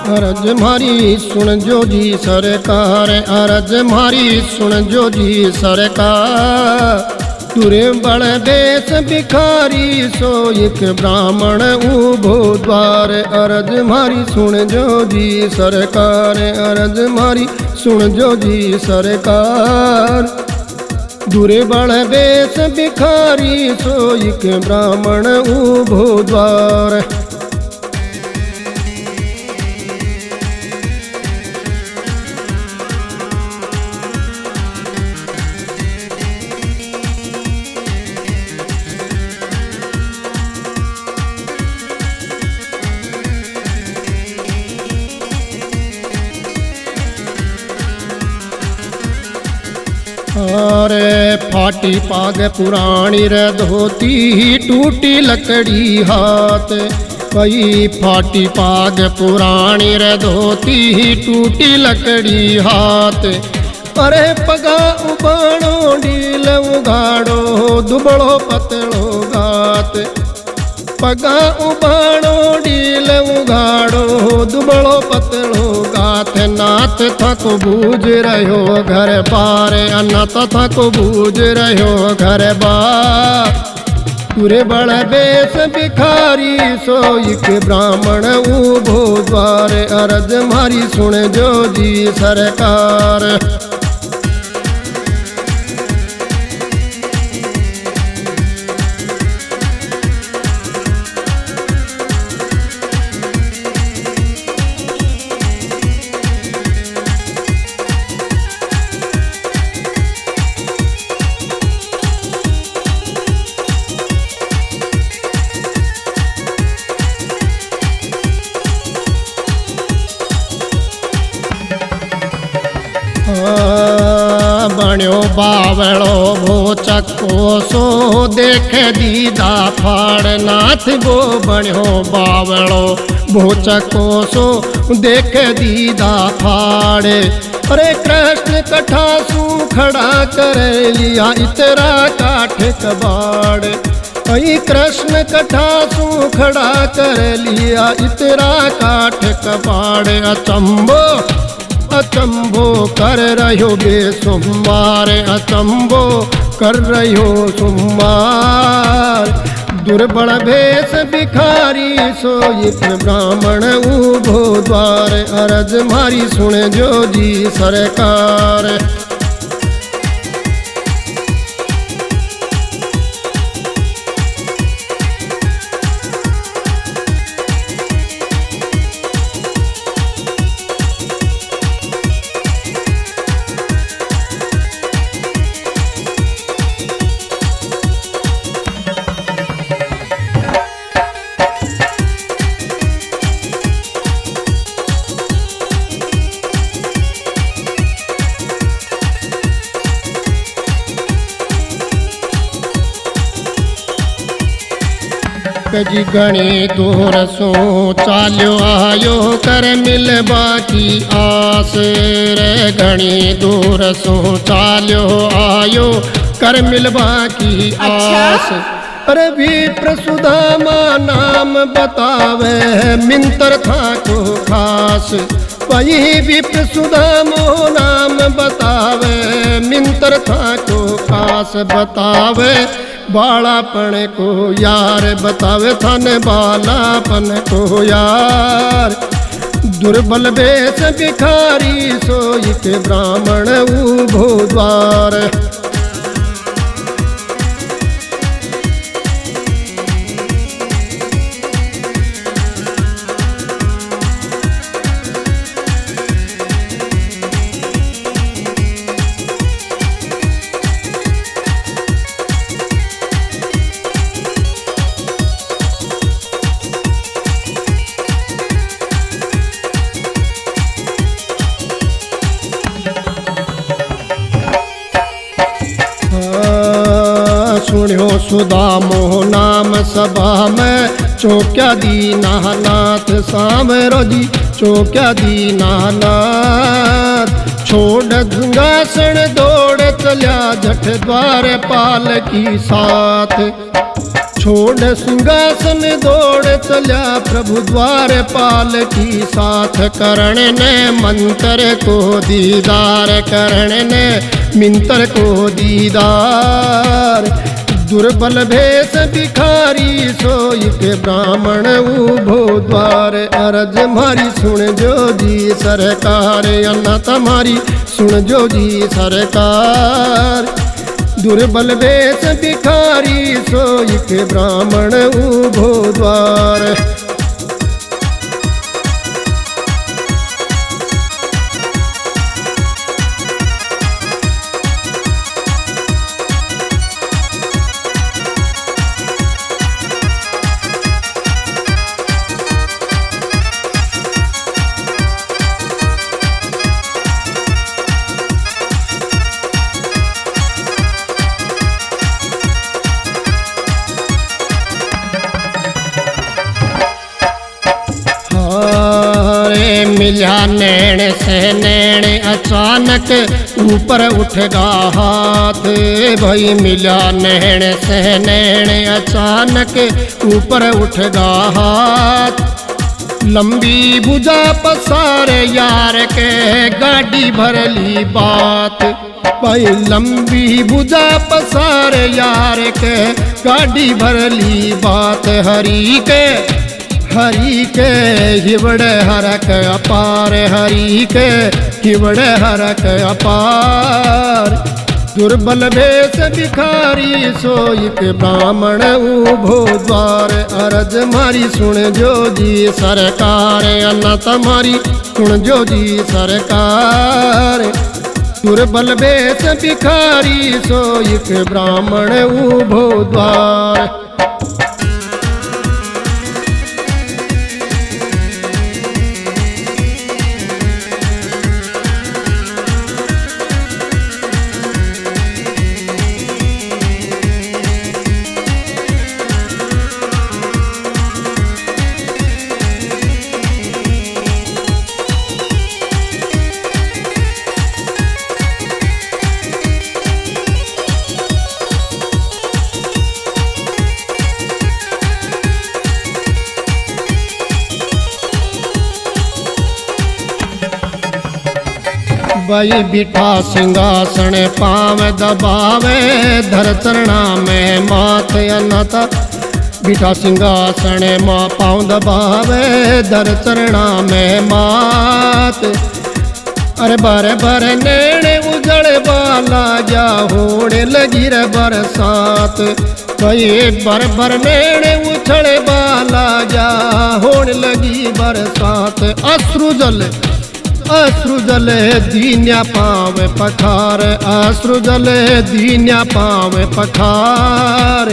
अरज मारी सुन जो जी सरकार, अरज मारी सुन जो जी सरकार। तुरे बड़ बेस भिखारी सो एक ब्राह्मण उभो द्वार। अरज मारी सुन जो जी सरकार, अरज मारी सुन जो जी सरकार। दुरे बड़ बेस भिखारी सो एक ब्राह्मण उभो द्वार। अरे फाटी पाग पुरानी रे धोती, टूटी लकड़ी हाथ। कई फाटी पाग पुरानी रे धोती, टूटी लकड़ी हाथ। अरे पगा उबाणो ढील उगाड़ो, दुबड़ो पतलो गात। पगा उबाणो ढील उगाड़ो, दुबड़ो पतलो गात। नाथ थको बूझ रहो घर बार, अनाथ थको बूझ रहो घर बार। तुरे बड़ बेस भिखारी सो एक ब्राह्मण उभो द्वार। अरज मारी सुन जो जी सरकार। बण्यो बावड़ो भो चक्को सो, देख दीदा फाड़। नाथ वो बण्यो बावड़ो भो चक्को सो, देख दीदा फाड़। अरे कृष्ण कठा सू खड़ा कर लिया इतरा काठ कबाड़। अई कृष्ण कठा सू खड़ा कर लिया इतरा काठ कबाड़। अचंबो अचंबो कर रहो बेसुमार, अचंबो कर रहो सुमार। दुर्बल भेष भिखारी सो एक ब्राह्मण उभो द्वार। अरज मारी सुन जो जी सरकार। जी घणी दूर सो चाल्यो आयो, कर मिलबा की आस रे। घणी दूर सो चाल्यो आयो, कर मिलबा की आस। अरे विप्र सुदामा नाम बतावे, मिंतर था को खास। वही विप्र सुदामो नाम बतावे, मिंतर था को खास। बतावे बालापन को यार, बतावे थाने बालापन को यार। दुर्बल बेस भिखारी सो एक ब्राह्मण उभो द्वार। सुनियो सुदामो नाम सभा में, चौक्या दीनानाथ सामरो जी चौक्या दीनानाथ। छोड़ सिंहासन दौड़ चल्या जठ द्वार पाल की साथ। छोड़ सिंहासन दौड़ चल्या प्रभु द्वार पाल की साथ। करण ने मंत्र को दीदार, करण ने मिंतर को दीदार। दुर्बल भेष भिखारी सोई के ब्राह्मण उभो द्वार। अरज मारी सुन जो जी सरकार, अन्ना मारी सुन जो जी सरकार। दुर्बल भेष भिखारी सोई के ब्राह्मण उभो द्वार। मिल्या नैण से नैण अचानक ऊपर उठगा हाथ। भाई मिल्या नैण से नैण अचानक ऊपर उठगा हाथ। लंबी भुजा पसार यार के गाड़ी भरली बात। भाई लंबी भुजा पसार यार के गाड़ी भरली बात। हरि के हिवड़ हरक अपार, हरि के हिवड़ हरक अपार। दुर्बल भेष भिखारी सोई के ब्राह्मण उभो द्वार। अरज मारी सुन जो जी सरकार, अन्ना तुम्हारी सुन जो जी सरकार। दुर्बल भेष भिखारी सोई के ब्राह्मण उभो द्वार। भाई बिठा सिंहासन पाव दबावे, धर चरणा में मात अनाथा। बिठा सिंहासन माँ पाँव दबावे, धर चरणा में मात। अरे बर बर नेणे उजड़ बाला जा होने लगी रे बरसात। भाई बर बर नेणे उछड़ बाला जा होने लगी बरसात। अश्रु जल दीन्या पावे पखार, अश्रु जल दीन्या पावे पखार।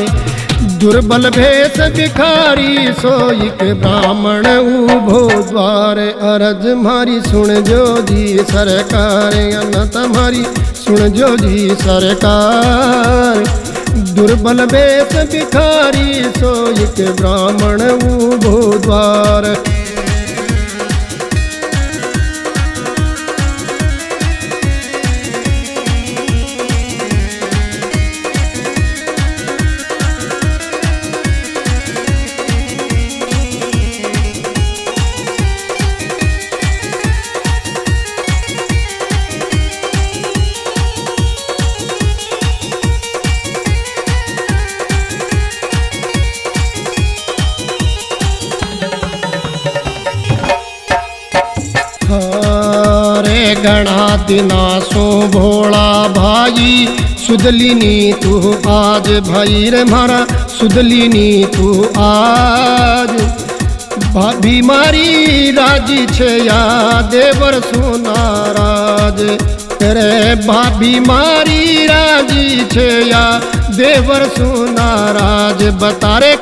दुर्बल भेष भिखारी सोई के ब्राह्मण उभो द्वार। अरज मारी सुन जो जी सरकार, अन्न तुम्हारी सुन जो जी सरकार। दुर्बल भेष भिखारी सोई के ब्राह्मण उभो द्वार। गणा दिना सो भोला भाई, सुदलिनी तू आज भाई रे मारा, सुदलिनी तू आज। भाभी मारी राजी छे या देवर सोना राज, तेरे भाभी मारी राजी छे या देवर सोना राज। बतारे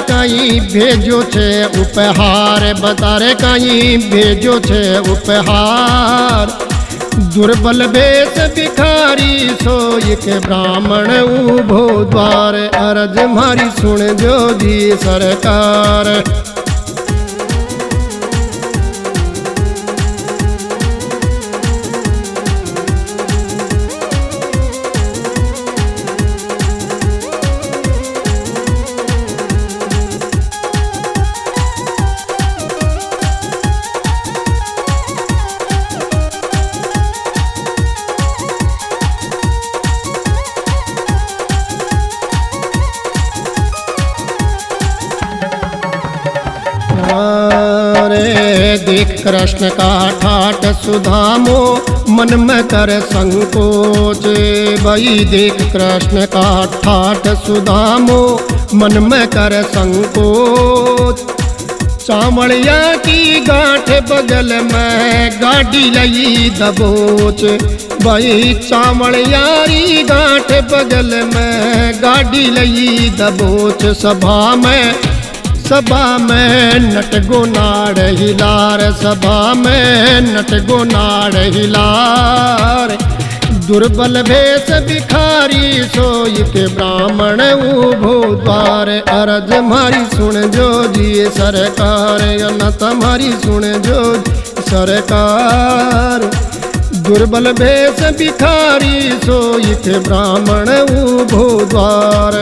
कहीं भेजो छे उपहार, बतारे कहीं भेजो छे उपहार। दुर्बल भेष भिखारी सोई के ब्राह्मण उभो द्वार। अरज मारी सुन जो जी सरकार। देख कृष्ण का ठाट सुधामो मन में कर संकोच। भाई देख कृष्ण का ठाट सुधामो मन में कर संकोच। चावड़िया की गांठ बगल में गाड़ी लई दबोच। भाई चावड़ियारी गांठ बगल में गाड़ी लई दबोच। सभा में नट गोनाड़ हिलार, सभा में नट गोनाड़ हिलार। दुर्बल भेष भिखारी सोई के ब्राह्मण उभो द्वार। अरज मारी सुन जो जी सरकार, न तुम्हारी सुन जो सरकार। दुर्बल भेष भिखारी सोई के ब्राह्मण उभो द्वार।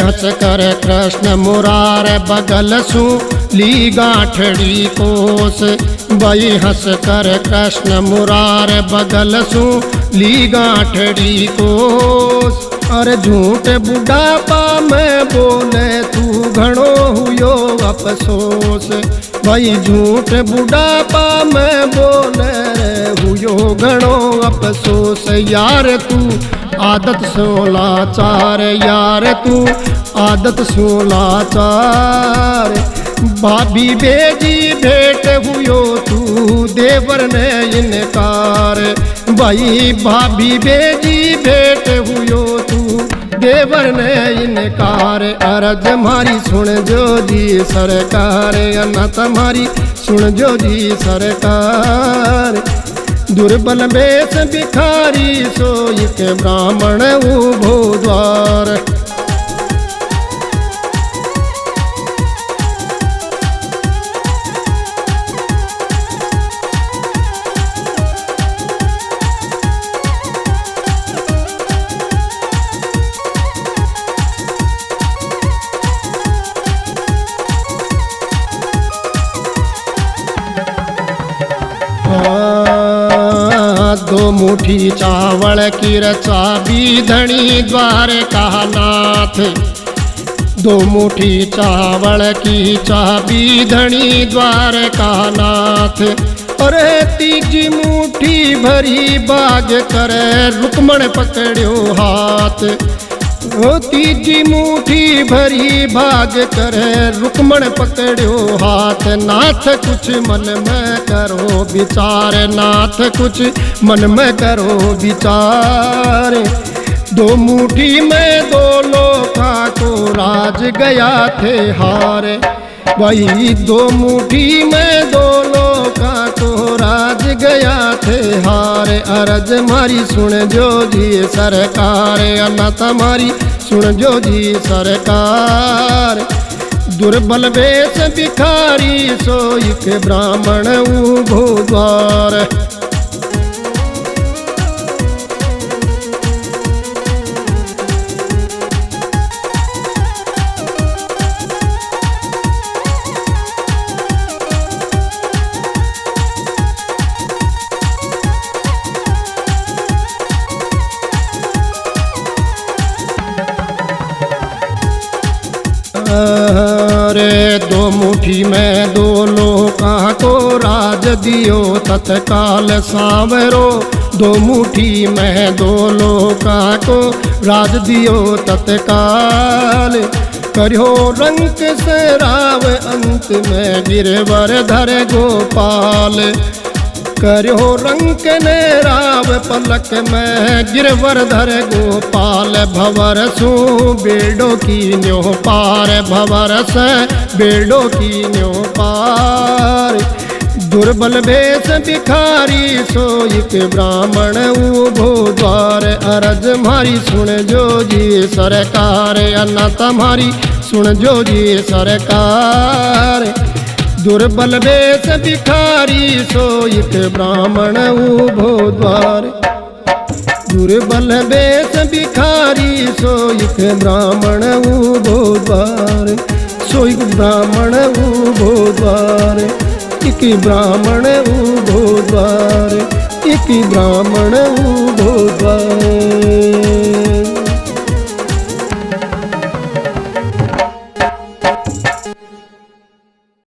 हंस कर कृष्ण मुरार बगल सु ली गांठड़ी कोस। भाई हंस कर कृष्ण मुरार बगल सु ली गांठड़ी कोस। अरे झूठ बुढ़ापा में बोले तू घणो हुयो अफसोस। भाई झूठ बुढ़ापा में बोले हुयो घणो अफसोस। यार तू आदत सोलाचार, यार तू आदत सोलाचार। भाभी बेजी भेंट हुयो तू देवर ने इनकार। भाई भाभी बेजी भेंट हुयो तू देवर ने इनकार। अरज मारी सुन जो जी सरकार, न तुम्हारी सुन जो जी सरकार। दुर्बल भेष भिखारी सोई के ब्राह्मण उभो द्वार। दो मुट्ठी चावल की रचा बीधनी द्वार का नाथ। दो मुट्ठी चावल की चाबी धनी द्वार का नाथ। अरे तीजी मुट्ठी भरी बाग करे रुक्मण पकड़ियो हाथ। ओ तीजी मुट्ठी भरी भाग करे रुक्मण पकड़ियो हाथ। नाथ कुछ मन में करो विचार, नाथ कुछ मन में करो विचार। दो मुट्ठी में दो लोका को राज गया थे हार। भाई दो मुट्ठी में दो लोका को राज गया थे हार। अरज मारी सुन जो जी सरकार, अन्ना तुम्हारी सुन जो जी सरकार। दुर्बल भेष भिखारी सोई के ब्राह्मण उभो द्वार। अरे दो मुट्ठी में दो लोका को राज दियो तत्काल सांवरो। दो मुट्ठी में दो लोका को राज दियो तत्काल। करियो रंक से राव अंत में गिरवर धर गोपाल। करियो रंक ने राव पलक में गिरवर धर गोपाल। भवर सु बेड़ो की न्यो पार, भवर से बेड़ो की न्यो पार। दुर्बल भेष भिखारी सोई के ब्राह्मण उभो द्वार। अरज मारी सुन जो जी सरकार, अन्ना तुम्हारी सुन जो जी सरकार। दुर्बल बेस भिखारी सो एक ब्राह्मण उभो द्वार। दुर्बल बेस भिखारी सो एक ब्राह्मण उभो द्वार। सो एक ब्राह्मण उभो द्वार। एक ब्राह्मण उभो द्वार। एक ब्राह्मण उभो द्वार।